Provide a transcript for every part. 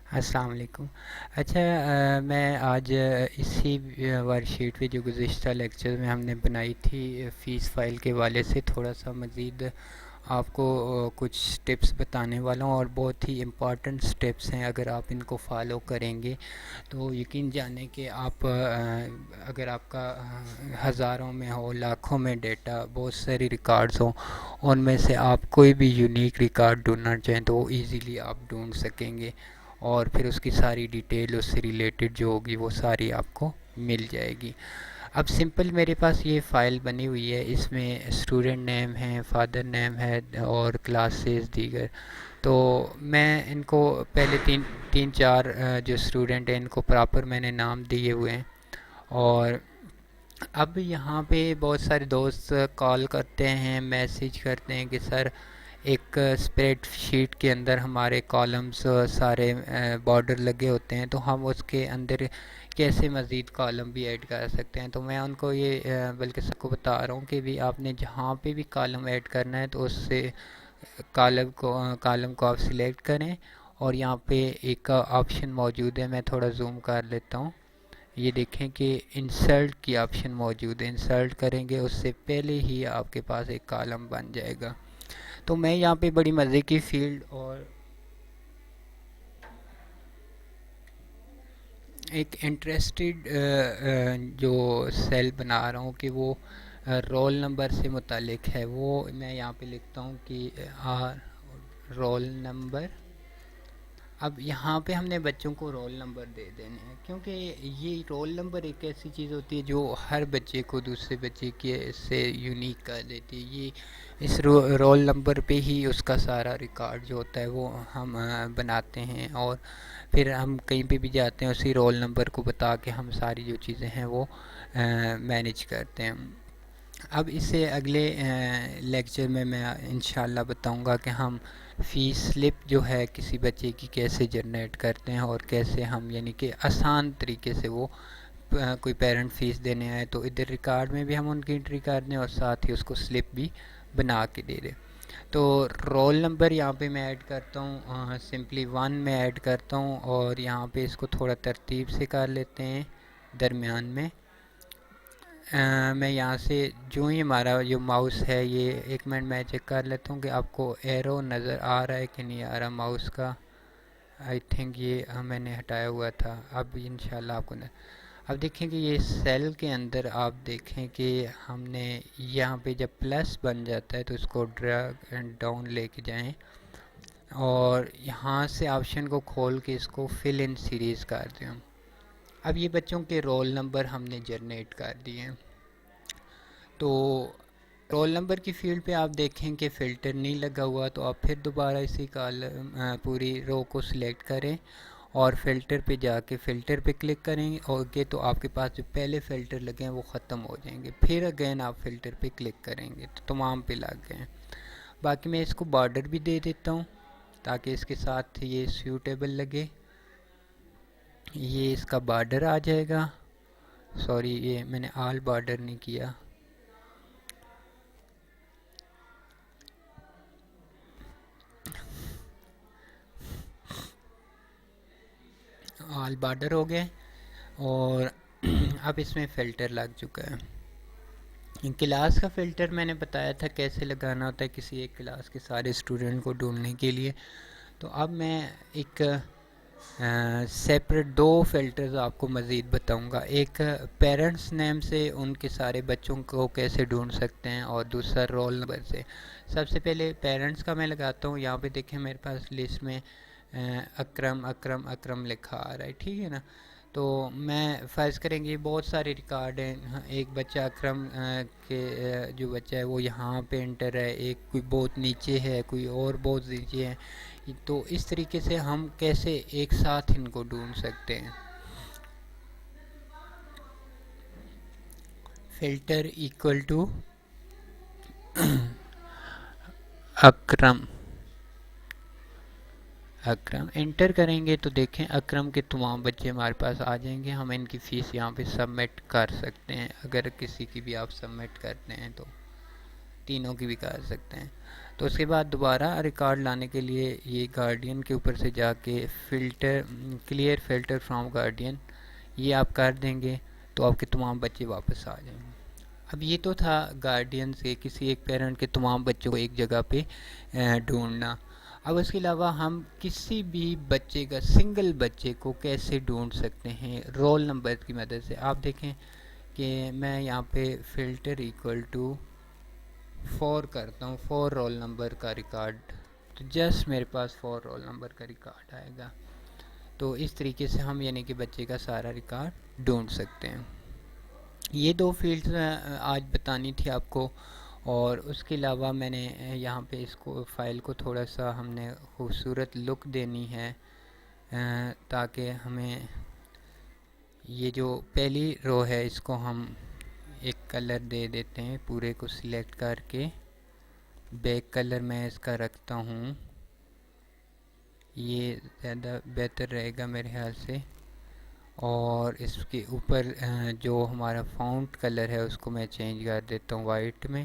السلام علیکم۔ اچھا، میں آج اسی ورک شیٹ پہ جو گزشتہ لیکچر میں ہم نے بنائی تھی فیس فائل کے حوالے سے تھوڑا سا مزید آپ کو کچھ سٹیپس بتانے والا ہوں، اور بہت ہی امپورٹنٹ سٹیپس ہیں۔ اگر آپ ان کو فالو کریں گے تو یقین جانیں کہ آپ اگر آپ کا ہزاروں میں ہو، لاکھوں میں ڈیٹا، بہت ساری ریکارڈز ہوں، ان میں سے آپ کوئی بھی یونیک ریکارڈ ڈھونڈنا چاہیں تو وہ ایزیلی آپ ڈھونڈ سکیں گے، اور پھر اس کی ساری ڈیٹیل اس سے ریلیٹڈ جو ہوگی وہ ساری آپ کو مل جائے گی۔ اب سمپل میرے پاس یہ فائل بنی ہوئی ہے، اس میں اسٹوڈنٹ نیم ہے، فادر نیم ہے، اور کلاسز دیگر۔ تو میں ان کو پہلے تین چار جو اسٹوڈنٹ ہیں ان کو پراپر میں نے نام دیے ہوئے ہیں، اور اب یہاں پہ بہت سارے دوست کال کرتے ہیں، میسیج کرتے ہیں کہ سر ایک اسپریڈ شیٹ کے اندر ہمارے کالمز سارے بارڈر لگے ہوتے ہیں، تو ہم اس کے اندر کیسے مزید کالم بھی ایڈ کر سکتے ہیں۔ تو میں ان کو یہ بلکہ سب کو بتا رہا ہوں کہ بھی آپ نے جہاں پہ بھی کالم ایڈ کرنا ہے تو اس سے کالم کو آپ سلیکٹ کریں، اور یہاں پہ ایک آپشن موجود ہے، میں تھوڑا زوم کر لیتا ہوں۔ یہ دیکھیں کہ انسرٹ کی آپشن موجود ہے، انسرٹ کریں گے اس سے پہلے ہی آپ کے پاس ایک کالم بن جائے گا۔ تو میں یہاں پہ بڑی مزے کی فیلڈ اور ایک انٹرسٹڈ جو سیل بنا رہا ہوں کہ وہ رول نمبر سے متعلق ہے، وہ میں یہاں پہ لکھتا ہوں کہ رول نمبر۔ اب یہاں پہ ہم نے بچوں کو رول نمبر دے دینے ہیں، کیونکہ یہ رول نمبر ایک ایسی چیز ہوتی ہے جو ہر بچے کو دوسرے بچے کے سے یونیک کر دیتی ہے۔ یہ اس رول نمبر پہ ہی اس کا سارا ریکارڈ جو ہوتا ہے وہ ہم بناتے ہیں، اور پھر ہم کہیں پہ بھی جاتے ہیں اسی رول نمبر کو بتا کے ہم ساری جو چیزیں ہیں وہ مینیج کرتے ہیں۔ اب اس سے اگلے لیکچر میں انشاءاللہ بتاؤں گا کہ ہم فیس سلپ جو ہے کسی بچے کی کیسے جنریٹ کرتے ہیں، اور کیسے ہم یعنی کہ آسان طریقے سے وہ کوئی پیرنٹ فیس دینے آئے تو ادھر ریکارڈ میں بھی ہم ان کی انٹری کر دیں اور ساتھ ہی اس کو سلپ بھی بنا کے دے دیں۔ تو رول نمبر یہاں پہ میں ایڈ کرتا ہوں، سمپلی 1 میں ایڈ کرتا ہوں، اور یہاں پہ اس کو تھوڑا ترتیب سے کر لیتے ہیں درمیان میں۔ میں یہاں سے جو ہی ہمارا جو ماؤس ہے، یہ ایک منٹ میں چیک کر لیتا ہوں کہ آپ کو ایرو نظر آ رہا ہے کہ نہیں آ رہا ماؤس کا۔ آئی تھنک یہ میں نے ہٹایا ہوا تھا، اب انشاءاللہ آپ کو اب دیکھیں کہ یہ سیل کے اندر آپ دیکھیں کہ ہم نے یہاں پہ جب پلس بن جاتا ہے تو اس کو ڈریگ اینڈ ڈاؤن لے کے جائیں، اور یہاں سے آپشن کو کھول کے اس کو فل ان سیریز کر دیں۔ اب یہ بچوں کے رول نمبر ہم نے جنریٹ کر دیے ہیں۔ تو رول نمبر کی فیلڈ پہ آپ دیکھیں کہ فلٹر نہیں لگا ہوا، تو آپ پھر دوبارہ اسی کالم پوری رو کو سلیکٹ کریں، اور فلٹر پہ جا کے فلٹر پہ کلک کریں گے، اور تو آپ کے پاس جو پہلے فلٹر لگے ہیں وہ ختم ہو جائیں گے، پھر اگین آپ فلٹر پہ کلک کریں گے تو تمام پہ لگ گئے ہیں۔ باقی میں اس کو بارڈر بھی دے دیتا ہوں تاکہ اس کے ساتھ یہ سیوٹیبل لگے۔ یہ اس کا بارڈر آ جائے گا، سوری یہ میں نے آل بارڈر نہیں کیا۔ آل بارڈر ہو گئے، اور اب اس میں فلٹر لگ چکا ہے۔ کلاس کا فلٹر میں نے بتایا تھا کیسے لگانا ہوتا ہے کسی ایک کلاس کے سارے اسٹوڈنٹ کو ڈھونڈنے کے لیے۔ تو اب میں ایک سیپریٹ دو فلٹرز آپ کو مزید بتاؤں گا، ایک پیرنٹس نیم سے ان کے سارے بچوں کو کیسے ڈھونڈ سکتے ہیں، اور دوسرا رول نمبر سے۔ سب سے پہلے پیرنٹس کا میں لگاتا ہوں، یہاں پہ دیکھیں میرے پاس لسٹ میں اکرم اکرم اکرم لکھا آ رہا ہے، ٹھیک ہے نا۔ تو میں فرض کریں گے بہت سارے ریکارڈ ہیں، ایک بچہ اکرم کے جو بچہ ہے وہ یہاں پہ انٹر ہے، ایک کوئی بہت نیچے ہے، کوئی اور بہت نیچے ہے، تو اس طریقے سے ہم کیسے ایک ساتھ ان کو ڈھونڈ سکتے ہیں۔ Filter equal to Akram, Akram enter کریں گے تو دیکھیں اکرم کے تمام بچے ہمارے پاس آ جائیں گے، ہم ان کی فیس یہاں پہ سبمٹ کر سکتے ہیں اگر کسی کی بھی آپ سبمٹ کرتے ہیں تو، تینوں کی بھی کر سکتے ہیں. تو اس کے بعد دوبارہ ریکارڈ لانے کے لیے یہ گارڈین کے اوپر سے جا کے filter clear filter from guardian یہ آپ کر دیں گے تو آپ کے تمام بچے واپس آ جائیں گے. اب یہ تو تھا گارڈین سے کسی ایک پیرنٹ کے تمام بچوں کو ایک جگہ پہ ڈھونڈنا. اب اس کے علاوہ ہم کسی بھی بچے کا سنگل بچے کو کیسے ڈھونڈ سکتے ہیں رول نمبر کی مدد سے. آپ دیکھیں کہ میں یہاں پہ فلٹر ایکول ٹو 4 کرتا ہوں 4 رول نمبر کا ریکارڈ تو جسٹ میرے پاس 4 رول نمبر کا ریکارڈ آئے گا. تو اس طریقے سے ہم یعنی کہ بچے کا سارا ریکارڈ ڈھونڈ سکتے ہیں. یہ 2 فیلڈز آج بتانی تھی آپ کو. اور اس کے علاوہ میں نے یہاں پہ اس کو فائل کو تھوڑا سا ہم نے خوبصورت لک دینی ہے تاکہ ہمیں یہ جو پہلی رو ہے اس کو ہم ایک کلر دے دیتے ہیں پورے کو سلیکٹ کر کے. بیک کلر میں اس کا رکھتا ہوں یہ زیادہ بہتر رہے گا میرے خیال سے. اور اس کے اوپر جو ہمارا فونٹ کلر ہے اس کو میں چینج کر دیتا ہوں وائٹ میں.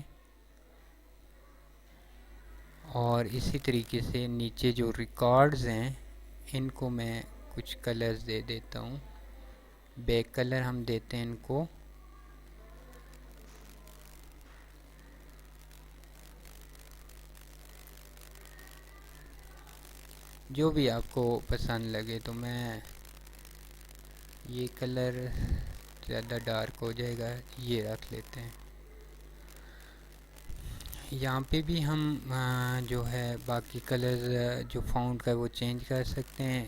اور اسی طریقے سے نیچے جو ریکارڈز ہیں ان کو میں کچھ کلرز دے دیتا ہوں. بیک کلر ہم دیتے ہیں ان کو جو بھی آپ کو پسند لگے. تو میں یہ کلر زیادہ ڈارک ہو جائے گا یہ رکھ لیتے ہیں. یہاں پہ بھی ہم جو ہے باقی کلر جو فونٹ کا وہ چینج کر سکتے ہیں.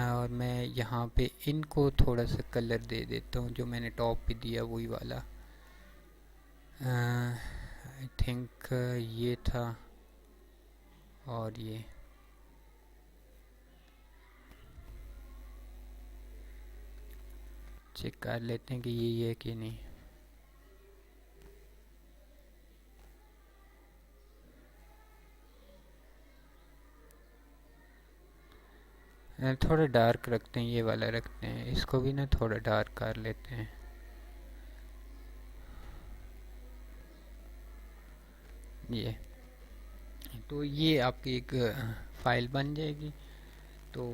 اور میں یہاں پہ ان کو تھوڑا سا کلر دے دیتا ہوں جو میں نے ٹاپ پہ دیا وہی والا. آئی تھنک یہ تھا اور یہ چیک کر لیتے ہیں کہ یہ ہے کہ نہیں. تھوڑا ڈارک رکھتے ہیں یہ والا رکھتے ہیں اس کو بھی نا تھوڑا ڈارک کر لیتے ہیں. یہ تو یہ آپ کی ایک فائل بن جائے گی. تو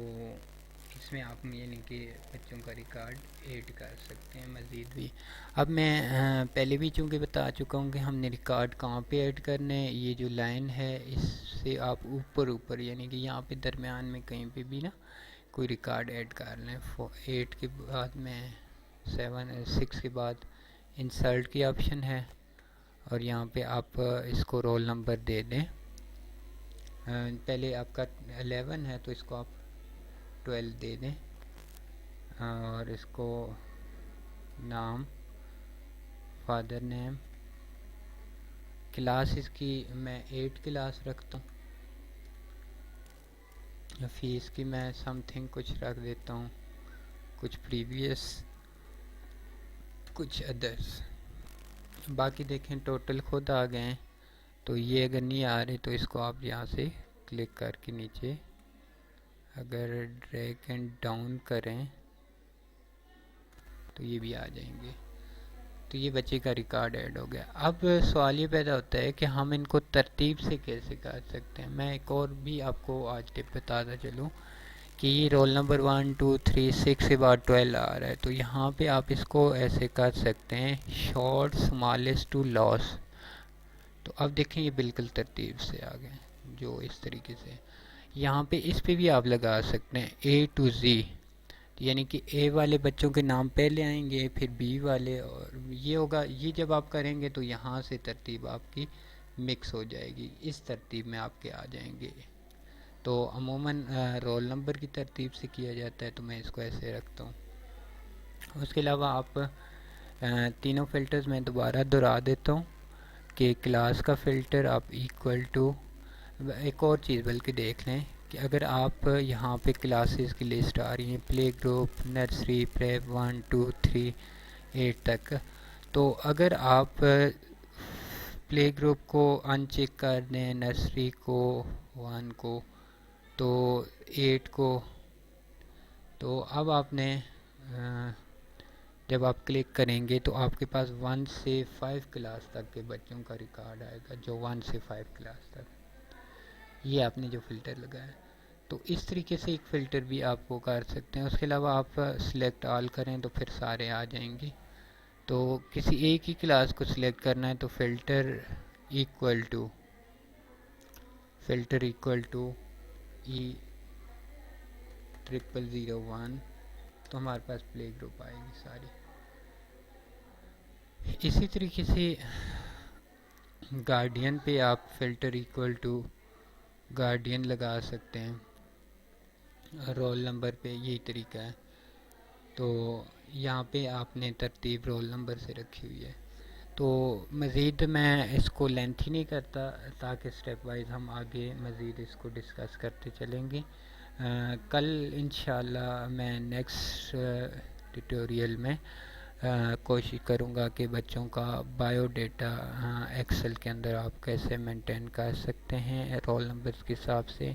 اس میں آپ یعنی کہ بچوں کا ریکارڈ ایڈ کر سکتے ہیں مزید بھی. اب میں پہلے بھی چونکہ بتا چکا ہوں کہ ہم نے ریکارڈ کہاں پہ ایڈ کرنے. یہ جو لائن ہے اس سے آپ اوپر یعنی کہ یہاں پہ درمیان میں کہیں پہ بھی نا کوئی ریکارڈ ایڈ کر لیں. 8 کے بعد میں 6 کے بعد انسرٹ کی آپشن ہے اور یہاں پہ آپ اس کو رول نمبر دے دیں. پہلے آپ کا 11 ہے تو اس کو آپ 12 دے دیں. اور اس کو نام فادر نیم کلاس اس کی میں 8 کلاس رکھتا ہوں. فیس کی میں سم تھنگ کچھ رکھ دیتا ہوں کچھ پریویس کچھ ادرس. باقی دیکھیں ٹوٹل خود آ گئے ہیں. تو یہ اگر نہیں آ رہے تو اس کو آپ یہاں سے کلک کر کے نیچے اگر ڈریگ اینڈ ڈاؤن کریں تو یہ بھی آ جائیں گے. تو یہ بچے کا ریکارڈ ایڈ ہو گیا. اب سوال یہ پیدا ہوتا ہے کہ ہم ان کو ترتیب سے کیسے کر سکتے ہیں. میں ایک اور بھی آپ کو آج ٹپ بتاتا چلوں کہ یہ رول نمبر 1 2 3 6 کے بعد 12 آ رہا ہے. تو یہاں پہ آپ اس کو ایسے کر سکتے ہیں شارٹ اسمالسٹ ٹو لاس. تو اب دیکھیں یہ بالکل ترتیب سے آ گئے جو اس طریقے سے. یہاں پہ اس پہ بھی آپ لگا سکتے ہیں A to Z یعنی کہ اے والے بچوں کے نام پہلے آئیں گے پھر بی والے اور یہ ہوگا. یہ جب آپ کریں گے تو یہاں سے ترتیب آپ کی مکس ہو جائے گی. اس ترتیب میں آپ کے آ جائیں گے. تو عموماً رول نمبر کی ترتیب سے کیا جاتا ہے تو میں اس کو ایسے رکھتا ہوں. اس کے علاوہ آپ تینوں فلٹرز میں دوبارہ دہرا دیتا ہوں کہ کلاس کا فلٹر آپ ایکول ٹو ایک اور چیز بلکہ دیکھ لیں کہ اگر آپ یہاں پہ کلاسز کی لسٹ آ رہی ہیں پلے گروپ نرسری پریپ 1 2 3 8 تک. تو اگر آپ پلے گروپ کو ان چیک کر دیں نرسری کو 1 کو تو 8 کو تو اب آپ نے جب آپ کلک کریں گے تو آپ کے پاس 1 سے 5 کلاس تک کے بچوں کا ریکارڈ آئے گا، جو 1 سے 5 کلاس تک، یہ آپ نے جو فلٹر لگایا ہے۔ تو اس طریقے سے ایک فلٹر بھی آپ وہ کر سکتے ہیں۔ اس کے علاوہ آپ سلیکٹ آل کریں تو پھر سارے آ جائیں گے۔ تو کسی ایک ہی کلاس کو سلیکٹ کرنا ہے تو equal to filter equal to E0001، تو ہمارے پاس پلے گروپ آئے گی ساری۔ اسی طریقے سے گارڈین پہ آپ فلٹر ایکول ٹو گارڈین لگا سکتے ہیں، رول نمبر پہ یہی طریقہ ہے۔ تو یہاں پہ آپ نے ترتیب رول نمبر سے رکھی ہوئی ہے۔ تو مزید میں اس کو لینتھی نہیں کرتا تاکہ سٹیپ وائز ہم آگے مزید اس کو ڈسکس کرتے چلیں گے۔ کل انشاءاللہ میں نیکسٹ ٹیوٹوریل میں کوشش کروں گا کہ بچوں کا بایو ڈیٹا ایکسل کے اندر آپ کیسے مینٹین کر سکتے ہیں رول نمبرز کے حساب سے،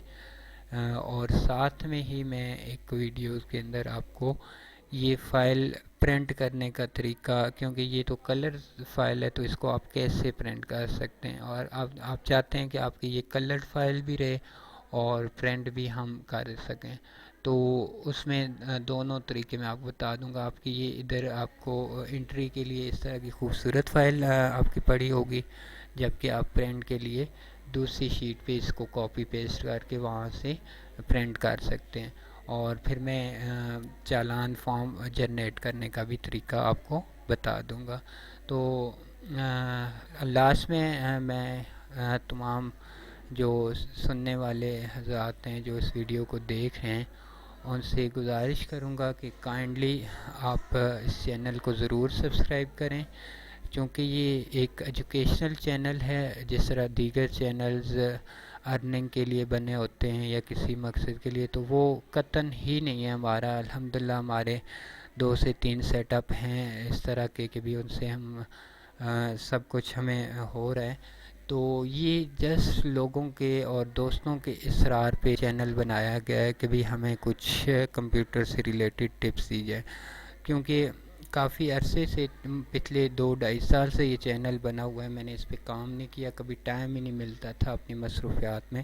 اور ساتھ میں ہی میں ایک ویڈیوز کے اندر آپ کو یہ فائل پرنٹ کرنے کا طریقہ، کیونکہ یہ تو کلر فائل ہے تو اس کو آپ کیسے پرنٹ کر سکتے ہیں، اور آپ چاہتے ہیں کہ آپ کی یہ کلرڈ فائل بھی رہے اور پرنٹ بھی ہم کر سکیں، تو اس میں دونوں طریقے میں آپ کو بتا دوں گا۔ آپ کی یہ ادھر آپ کو انٹری کے لیے اس طرح کی خوبصورت فائل آپ کی پڑی ہوگی، جبکہ آپ پرنٹ کے لیے دوسری شیٹ پہ اس کو کاپی پیسٹ کر کے وہاں سے پرنٹ کر سکتے ہیں، اور پھر میں چالان فارم جنریٹ کرنے کا بھی طریقہ آپ کو بتا دوں گا۔ تو لاسٹ میں میں تمام جو سننے والے حضرات ہیں جو اس ویڈیو کو دیکھ رہے ہیں ان سے گزارش کروں گا کہ کائنڈلی آپ اس چینل کو ضرور سبسکرائب کریں، چونکہ یہ ایک ایجوکیشنل چینل ہے، جس طرح دیگر چینلز ارننگ کے لیے بنے ہوتے ہیں یا کسی مقصد کے لیے، تو وہ قطعاً ہی نہیں ہے ہمارا۔ الحمدللہ ہمارے 2 سے 3 سیٹ اپ ہیں اس طرح کے کہ بھی ان سے ہم سب کچھ ہمیں ہو رہا ہے۔ تو یہ جسٹ لوگوں کے اور دوستوں کے اصرار پہ چینل بنایا گیا ہے کہ بھی ہمیں کچھ کمپیوٹر سے ریلیٹڈ ٹپس دی جائے، کیونکہ کافی عرصے سے پچھلے 2-2.5 سال سے یہ چینل بنا ہوا ہے، میں نے اس پہ کام نہیں کیا، کبھی ٹائم ہی نہیں ملتا تھا اپنی مصروفیات میں۔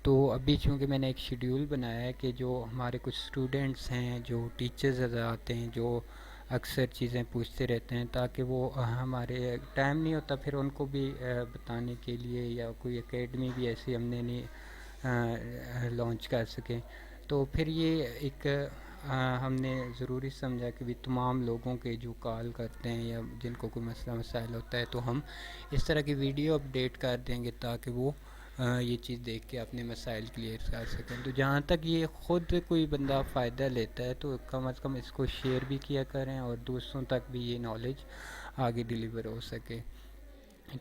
تو ابھی چونکہ میں نے ایک شیڈیول بنایا ہے کہ جو ہمارے کچھ اسٹوڈنٹس ہیں، جو ٹیچرز آتے ہیں، جو اکثر چیزیں پوچھتے رہتے ہیں، تاکہ وہ ہمارے ٹائم نہیں ہوتا پھر ان کو بھی بتانے کے لیے، یا کوئی اکیڈمی بھی ایسی ہم نے نہیں لانچ کر سکے، تو پھر یہ ایک ہم نے ضروری سمجھا کہ بھی تمام لوگوں کے جو کال کرتے ہیں یا جن کو کوئی مسئلہ مسائل ہوتا ہے تو ہم اس طرح کی ویڈیو اپڈیٹ کر دیں گے تاکہ وہ یہ چیز دیکھ کے اپنے مسائل کلیئر کر سکیں۔ تو جہاں تک یہ خود کوئی بندہ فائدہ لیتا ہے تو کم از کم اس کو شیئر بھی کیا کریں اور دوسروں تک بھی یہ نالج آگے ڈیلیور ہو سکے۔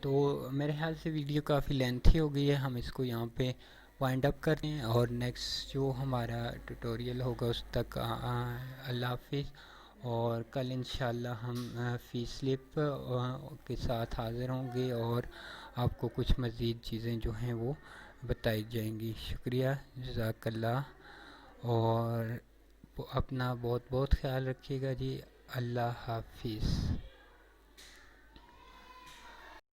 تو میرے خیال سے ویڈیو کافی لینتھی ہو گئی ہے، ہم اس کو یہاں پہ وائنڈ اپ کرتے ہیں، اور نیکسٹ جو ہمارا ٹیوٹوریل ہوگا اس تک اللہ حافظ، اور کل انشاءاللہ ہم فی سلپ کے ساتھ حاضر ہوں گے اور آپ کو کچھ مزید چیزیں جو ہیں وہ بتائی جائیں گی۔ شکریہ، جزاک اللہ، اور اپنا بہت بہت خیال رکھیے گا جی۔ اللہ حافظ۔